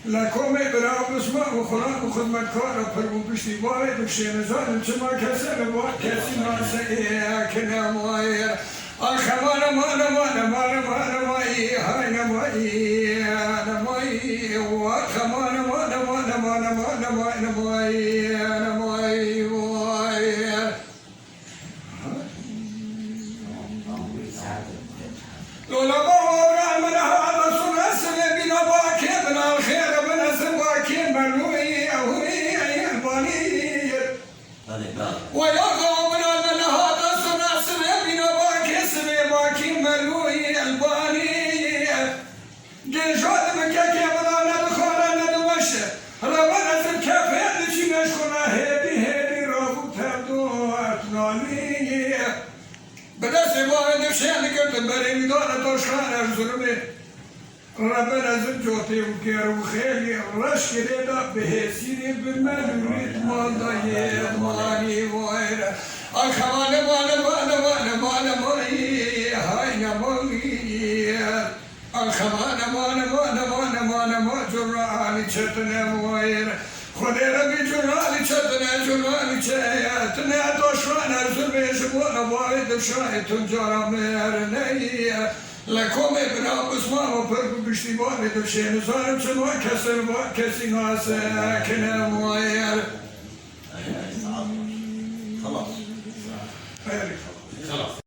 لكم براب اسمه وخلاق وخدمة كارا فرمو بشتي بايد وشين زان جمع كسر وكسي ناسي كنا موي الخمانة مانا مانا مانا مانا موي هاي نموي نموي وخمانة مانا مانا مانا مانا مانا موي نموي موي لولا بورا من هذا سنة سنة بنا باكي من الخير ويا قومنا من هذا سنة سنة بنا باكي سنة باكي ملوي الباني جيشات مكاكي بلانا بخارانا دوشة ربنا زكافي لشي نشكنا هيدي رافو تبدو اتناني بدا سيبوه دفشان كنت بريمي دورة توشخان ارزلمي ربنا زجوتي وكير وخيلي رش كريدا بهسيني بالمدوريت مالضايا ماني ويرا الخوانا مانا مانا مانا مانا ماني هاينا ماني الخوانا مانا مانا مانا مانا ما جرالي شتنا ويرا خدي ربي جرالي شتنا جرالي شتنا دوشوان ارزل بيشبونا وايد شايت جرى ميرني لكم براب اسمه وفرق بشتباني دفشين زارم شنو كسر وكسي ناس كنا موير خلاص